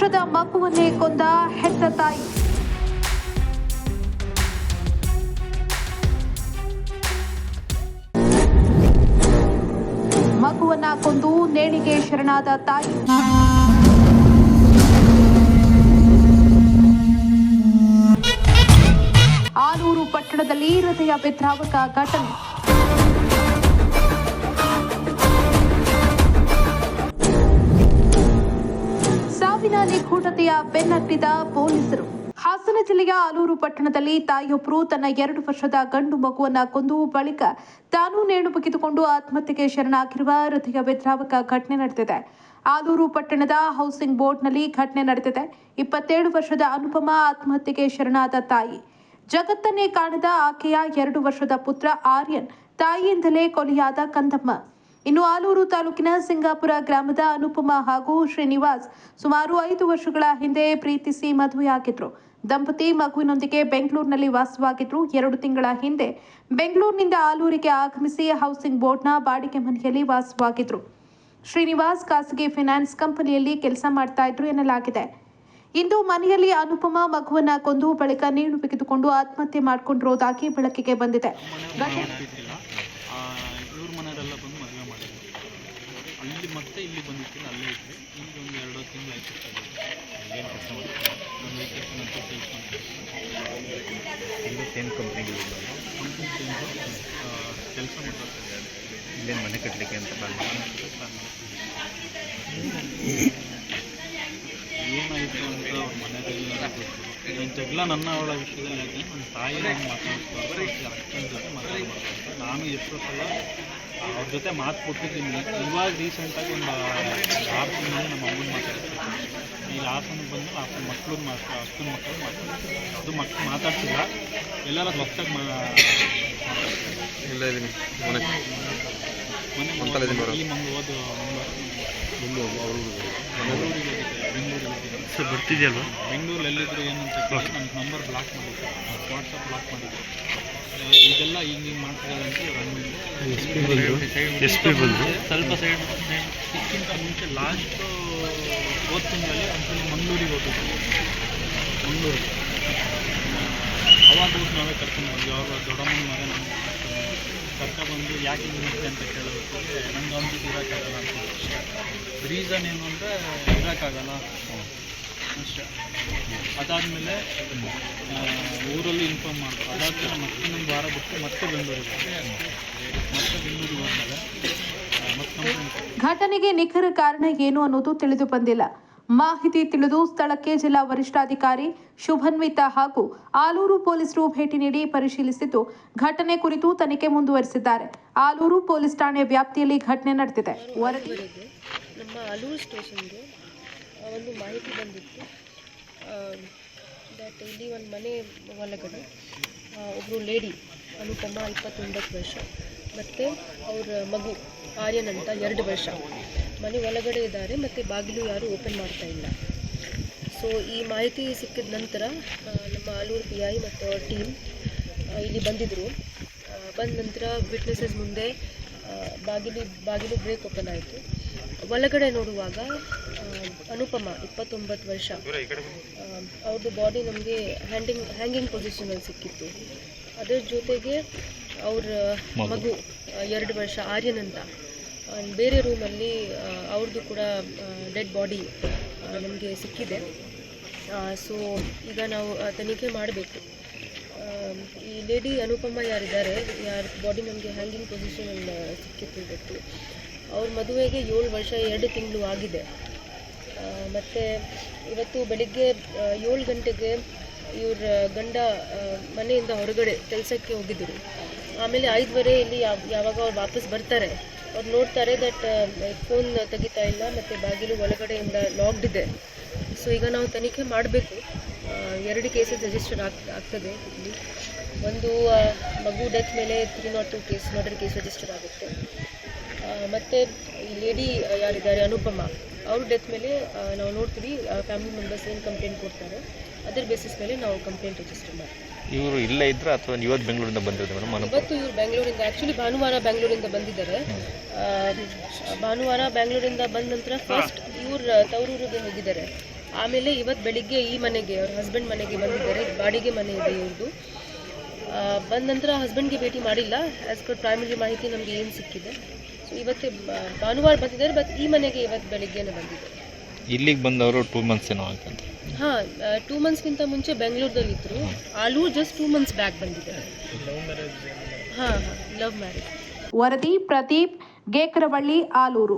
ವರ್ಷದ ಮಗುವನ್ನೇ ಕೊಂದ ಹೆತ್ತ ತಾಯಿ. ಮಗುವನ್ನ ಕೊಂದು ನೇಣಿಗೆ ಶರಣಾದ ತಾಯಿ. ಆಲೂರು ಪಟ್ಟಣದಲ್ಲಿ ಹೃದಯ ವಿದ್ರಾವಕ ಘಟನೆ. ಸಾವಿನ ನಿಗೂಢತೆಯ ಬೆನ್ನಟ್ಟಿದ ಪೊಲೀಸರು. ಹಾಸನ ಜಿಲ್ಲೆಯ ಆಲೂರು ಪಟ್ಟಣದಲ್ಲಿ ತಾಯಿಯೊಬ್ಬರು ತನ್ನ 2 ವರ್ಷದ ಗಂಡು ಮಗುವನ್ನ ಕೊಂದು ಬಳಿಕ ತಾನು ನೇಣು ಬಿಗಿದುಕೊಂಡು ಆತ್ಮಹತ್ಯೆಗೆ ಶರಣಾಗಿರುವ ಹೃದಯ ವಿದ್ರಾವಕ ಘಟನೆ ನಡೆದಿದೆ. ಆಲೂರು ಪಟ್ಟಣದ ಹೌಸಿಂಗ್ ಬೋರ್ಡ್ನಲ್ಲಿ ಘಟನೆ ನಡೆದಿದೆ. 27 ವರ್ಷದ ಅನುಪಮ ಆತ್ಮಹತ್ಯೆಗೆ ಶರಣಾದ ತಾಯಿ. ಜಗತ್ತನ್ನೇ ಕಾಣದ ಆಕೆಯ 2 ವರ್ಷದ ಪುತ್ರ ಆರ್ಯನ್ ತಾಯಿಯಿಂದಲೇ ಕೊಲೆಯಾದ ಕಂದಮ್ಮ. ಇನ್ನು ಆಲೂರು ತಾಲೂಕಿನ ಸಿಂಗಾಪುರ ಗ್ರಾಮದ ಅನುಪಮ ಹಾಗೂ ಶ್ರೀನಿವಾಸ್ ಸುಮಾರು 5 ವರ್ಷಗಳ ಹಿಂದೆ ಪ್ರೀತಿಸಿ ಮದುವೆಯಾಗಿದ್ರು. ದಂಪತಿ ಮಗುವಿನೊಂದಿಗೆ ಬೆಂಗಳೂರಿನಲ್ಲಿ ವಾಸವಾಗಿದ್ರು. 2 ತಿಂಗಳ ಹಿಂದೆ ಬೆಂಗಳೂರಿನಿಂದ ಆಲೂರಿಗೆ ಆಗಮಿಸಿ ಹೌಸಿಂಗ್ ಬೋರ್ಡ್ನ ಬಾಡಿಗೆ ಮನೆಯಲ್ಲಿ ವಾಸವಾಗಿದ್ರು. ಶ್ರೀನಿವಾಸ್ ಖಾಸಗಿ ಫೈನಾನ್ಸ್ ಕಂಪನಿಯಲ್ಲಿ ಕೆಲಸ ಮಾಡ್ತಾ ಇದ್ರು ಎನ್ನಲಾಗಿದೆ. ಇಂದು ಮನೆಯಲ್ಲಿ ಅನುಪಮ ಮಗುವನ್ನ ಕೊಂದು ಬಳಿಕ ನೇಣು ಬಿಗಿದುಕೊಂಡು ಆತ್ಮಹತ್ಯೆ ಮಾಡಿಕೊಂಡಿರೋದಾಗಿ ಬೆಳಕಿಗೆ ಬಂದಿದೆ. ಅಲ್ಲಿ ಮತ್ತೆ ಇಲ್ಲಿ ಬಂದಿರ್ತೀನಿ, ಅಲ್ಲೇ ಇದ್ವಿ. ಈಗ ಒಂದು 2 ತಿಂಗಳು ಆಯ್ತು. ಏನು ಕೆಲಸ ಮಾಡ್ತೀವಿ, ಒಂದು ವೆಹಿಕಲ್ಸ್ ನಂತರ ಸೇಲ್ಸ್ ಮಾಡ್ತೀವಿ. ಇಲ್ಲಿ ಸೇಮ್ ಕಂಪ್ನಿಗೆ ಕೆಲಸ ಮಾಡ್ತಾರೆ. ಇಲ್ಲೇನು ಮನೆ ಕಟ್ಟಲಿಕ್ಕೆ ಅಂತ ಏನಾಯಿತು ಅಂತ ಅವ್ರ ಮನೆಯಲ್ಲಿ ನನ್ನ ಜಗಳ ನನ್ನ ಅವಳ ವಿಷಯದಲ್ಲಿ ಆಯ್ತು. ನನ್ನ ತಾಯಿ ಮಾತಾಡ್ತಾರೆ, ಅಕ್ಕನ ಜೊತೆ ಮಾತಾಡ್ತಾರೆ. ನಾನು ಎಷ್ಟೋ ಸಲ ಅವ್ರ ಜೊತೆ ಮಾತು ಕೊಟ್ಟಿದ್ದೀನಿ. ಇವಾಗ ರೀಸೆಂಟಾಗಿ ಒಂದು 6 ತಿಂಗಳು ನಮ್ಮ ಅಮ್ಮನ ಮಾತಾಡ್ತಿರ್ತೀನಿ. ಈಗ ಹಾಸನಕ್ಕೆ ಬಂದು ಅಕ್ಕನ ಮಕ್ಕಳು ಮಾತಾಡ್ತೀನಿ. ಅದು ಮಕ್ಕಳು ಮಾತಾಡ್ತಿಲ್ಲ, ಎಲ್ಲರ ಹೊತ್ತಾಗಿ ಇಲ್ಲ ಇದ್ದೀನಿ ಮನೆ ಇಲ್ಲಿ ಓದು ಬೆಂಗಳೂರಿಗೆ ಸರ್ ಬರ್ತಿದೆಯಲ್ವ? ಬೆಂಗಳೂರಲ್ಲಿ ಎಲ್ಲಿದ್ರು ಏನಂತ ಕೇಳಿ ನನ್ನ ನಂಬರ್ ಬ್ಲಾಕ್ ಮಾಡಿದ್ದೆ, ವಾಟ್ಸಪ್ ಬ್ಲಾಕ್ ಮಾಡಿದ್ದೆ. ಇದೆಲ್ಲ ಈಗ ನೀವು ಮಾಡ್ತಿರೋದಂತ ಎಸ್ ಪಿ ಬಂದು ಸ್ವಲ್ಪ ಸೈಡ್ ಇದಕ್ಕಿಂತ ಮುಂಚೆ ಲಾಸ್ಟು ಹೋದ ತಿಂಗಳಲ್ಲಿ ಒಂದ್ಸಲ ಮಂಗಳೂರಿಗೆ ಹೋಗಿದ್ವಿ. ಮಂಗಳೂರು ಅವಾಗ ನಾವೇ ಕರ್ಕೊಂಡು ಬಂದ್ವಿ. ಅವ್ರ ದೊಡ್ಡಮ್ಮನ ಮಗ ನಮ್ಮ ಕರ್ಕೊಬಂದು ಯಾಕೆ ನಿಂತೆ ಅಂತ ಕೇಳೋದಕ್ಕೆ ನಂಗೆ ಅವ್ನ ಜೊತೆ ಇರೋಕ್ಕಾಗಲ್ಲ ಅಂತ. ರೀಸನ್ ಏನು ಅಂದರೆ ಇರೋಕ್ಕಾಗಲ್ಲ ಅಷ್ಟೇ. ಅದಾದಮೇಲೆ ಊರಲ್ಲಿ ಇನ್ಫಾರ್ಮ್ ಮಾಡ್ತಾರೆ. ಅದಾದಮೇಲೆ ಮತ್ತೆ ಇನ್ನೊಂದು ವಾರ ಬಿಟ್ಟು ಮತ್ತೆ ಬೆಂಗಳೂರಿಗೆ ಹೋದ್ಮೇಲೆ ಘಟನೆಗೆ ನಿಖರ ಕಾರಣ ಏನು ಅನ್ನೋದು ತಿಳಿದು ಬಂದಿಲ್ಲ. ಮಾಹಿತಿ ತಿಳಿದು ಸ್ಥಳಕ್ಕೆ ಜಿಲ್ಲಾ ವರಿಷ್ಠಾಧಿಕಾರಿ ಶುಭನ್ವಿತಾ ಹಾಗೂ ಆಲೂರು ಪೊಲೀಸರು ಭೇಟಿ ನೀಡಿ ಪರಿಶೀಲಿಸಿದ್ದು ಘಟನೆ ಕುರಿತು ತನಿಖೆ ಮುಂದುವರಿಸಿದ್ದಾರೆ. ಆಲೂರು ಪೊಲೀಸ್ ಠಾಣೆ ವ್ಯಾಪ್ತಿಯಲ್ಲಿ ಘಟನೆ ನಡೆದಿದೆ. ನಮ್ಮ ಆಲೂರು ಸ್ಟೇಷನ್ಗೆ ಒಂದು ಮಾಹಿತಿ ಬಂದಿತ್ತು ದಟ್ ಇಲ್ಲಿ ಒಂದು ಮನೆ ಒಳಗಡೆ ಒಬ್ಬರು ಲೇಡಿ ಅನುಪಮ 29 ವರ್ಷ ಮತ್ತು ಅವರ ಮಗು ಆರ್ಯನ್ ಅಂತ 2 ವರ್ಷ ಮನೆ ಒಳಗಡೆ ಇದ್ದಾರೆ ಮತ್ತು ಬಾಗಿಲು ಯಾರೂ ಓಪನ್ ಮಾಡ್ತಾ ಇಲ್ಲ. ಸೊ ಈ ಮಾಹಿತಿ ಸಿಕ್ಕಿದ ನಂತರ ನಮ್ಮ ಆಲೂರು PI ಮತ್ತು ಅವ್ರ ಟೀಮ್ ಇಲ್ಲಿ ಬಂದಿದ್ದರು. ಬಂದ ನಂತರ ವಿಟ್ನೆಸಸ್ ಮುಂದೆ ಬಾಗಿಲು ಬ್ರೇಕ್ ಓಪನ್ ಆಯಿತು. ಒಳಗಡೆ ನೋಡುವಾಗ ಅನುಪಮ 29 ವರ್ಷ ಅವ್ರದ್ದು ಬಾಡಿ ನಮಗೆ ಹ್ಯಾಂಗಿಂಗ್ ಪೊಸಿಷನಲ್ಲಿ ಸಿಕ್ಕಿತ್ತು. ಅದರ ಜೊತೆಗೆ ಅವ್ರ ಮಗು 2 ವರ್ಷ ಆರ್ಯನ್ ಅಂತ ಬೇರೆ ರೂಮಲ್ಲಿ ಅವ್ರದ್ದು ಕೂಡ ಡೆಡ್ ಬಾಡಿ ನಮಗೆ ಸಿಕ್ಕಿದೆ. ಸೊ ಈಗ ನಾವು ತನಿಖೆ ಮಾಡಬೇಕು. ಈ ಲೇಡಿ ಅನುಪಮ ಯಾರಿದ್ದಾರೆ, ಯಾರ ಬಾಡಿ ನಮಗೆ ಹ್ಯಾಂಗಿಂಗ್ ಪೊಸಿಷನಲ್ಲಿ ಸಿಕ್ಕಿತ್ತು ಇವತ್ತು. ಅವ್ರ ಮದುವೆಗೆ 7 ವರ್ಷ 2 ತಿಂಗಳು ಆಗಿದೆ. ಮತ್ತು ಇವತ್ತು ಬೆಳಿಗ್ಗೆ 7 ಗಂಟೆಗೆ ಇವ್ರ ಗಂಡ ಮನೆಯಿಂದ ಹೊರಗಡೆ ಕೆಲಸಕ್ಕೆ ಹೋಗಿದ್ದರು. ಆಮೇಲೆ 5:15 ಇಲ್ಲಿ ಯಾವಾಗ ಅವ್ರು ವಾಪಸ್ ಬರ್ತಾರೆ, ಅವ್ರು ನೋಡ್ತಾರೆ ದಟ್ ಫೋನ್ ತೆಗಿತಾ ಇಲ್ಲ ಮತ್ತು ಬಾಗಿಲು ಒಳಗಡೆಯಿಂದ ಲಾಕ್ಡ್ ಇದೆ. ಸೊ ಈಗ ನಾವು ತನಿಖೆ ಮಾಡಬೇಕು. 2 ಕೇಸಸ್ ರಿಜಿಸ್ಟರ್ ಆಗ್ತದೆ ಇಲ್ಲಿ. ಒಂದು ಮಗು ಡೆತ್ ಮೇಲೆ 302 ಕೇಸ್ ಮರ್ಡರ್ ಕೇಸ್ ರಿಜಿಸ್ಟರ್ ಆಗುತ್ತೆ. ಮತ್ತು ಈ ಲೇಡಿ ಯಾರಿದ್ದಾರೆ ಅನುಪಮ ಅವ್ರ ಡೆತ್ ಮೇಲೆ ನಾವು ನೋಡ್ತೀವಿ ಫ್ಯಾಮಿಲಿ ಮೆಂಬರ್ಸ್ ಏನು ಕಂಪ್ಲೇಂಟ್ ಕೊಡ್ತಾರೆ, ಅದರ ಬೇಸಿಸ್ ಮೇಲೆ ನಾವು ಕಂಪ್ಲೇಂಟ್ ರಿಜಿಸ್ಟರ್ ಮಾಡ್ತೀವಿ. ಇವರು ಇಲ್ಲೇ ಇದ್ರೆ ಅಥವಾ ಇವತ್ತು ಬೆಂಗಳೂರಿಂದ ಬಂದಿರೋದು ಮೇಡಮ್? ಇವತ್ತು ಇವರು ಬೆಂಗಳೂರಿಂದ, ಆ್ಯಕ್ಚುಲಿ ಭಾನುವಾರ ಬೆಂಗಳೂರಿಂದ ಬಂದಿದ್ದಾರೆ. ಭಾನುವಾರ ಬೆಂಗಳೂರಿಂದ ಬಂದ ನಂತರ ಫಸ್ಟ್ ಇವ್ರ ತವರೂರಿಗೆ ಹೋಗಿದ್ದಾರೆ. ಆಮೇಲೆ ಇವತ್ತು ಬೆಳಿಗ್ಗೆ ಈ ಮನೆಗೆ ಅವ್ರ ಹಸ್ಬೆಂಡ್ ಮನೆಗೆ ಬಂದಿದ್ದಾರೆ. ಬಾಡಿಗೆ ಮನೆ ಇದೆ ಇವ್ರದ್ದು. ಬಂದ ನಂತರ ಹಸ್ಬೆಂಡ್ಗೆ ಭೇಟಿ ಮಾಡಿಲ್ಲ. ಆ್ಯಸ್ ಪರ್ ಪ್ರೈಮರಿ ಮಾಹಿತಿ ನಮಗೆ ಏನು ಸಿಕ್ಕಿದೆ. ಸೊ ಇವತ್ತೇ ಭಾನುವಾರ ಬಂದಿದ್ದಾರೆ, ಬಟ್ ಈ ಮನೆಗೆ ಇವತ್ತು ಬೆಳಿಗ್ಗೆನೇ ಬಂದಿದ್ದಾರೆ. ಇಲ್ಲಿಗೆ ಬಂದವರು 2 months ಏನೋ ಆಯ್ತಂತ. ಹಾಂ, 2 monthsಗಿಂತ ಮುಂಚೆ ಬೆಂಗಳೂರಲ್ಲಿ ಇದ್ದರು. ಆಲೂರು ಜಸ್ಟ್ 2 months ಬ್ಯಾಕ್ ಬಂದಿದ್ದಾರೆ. ಹಾಂ, ಲವ್ ಮ್ಯಾರೇಜ್. ವರದಿ ಪ್ರದೀಪ್ ಗೇಕರವಳ್ಳಿ, ಆಲೂರು.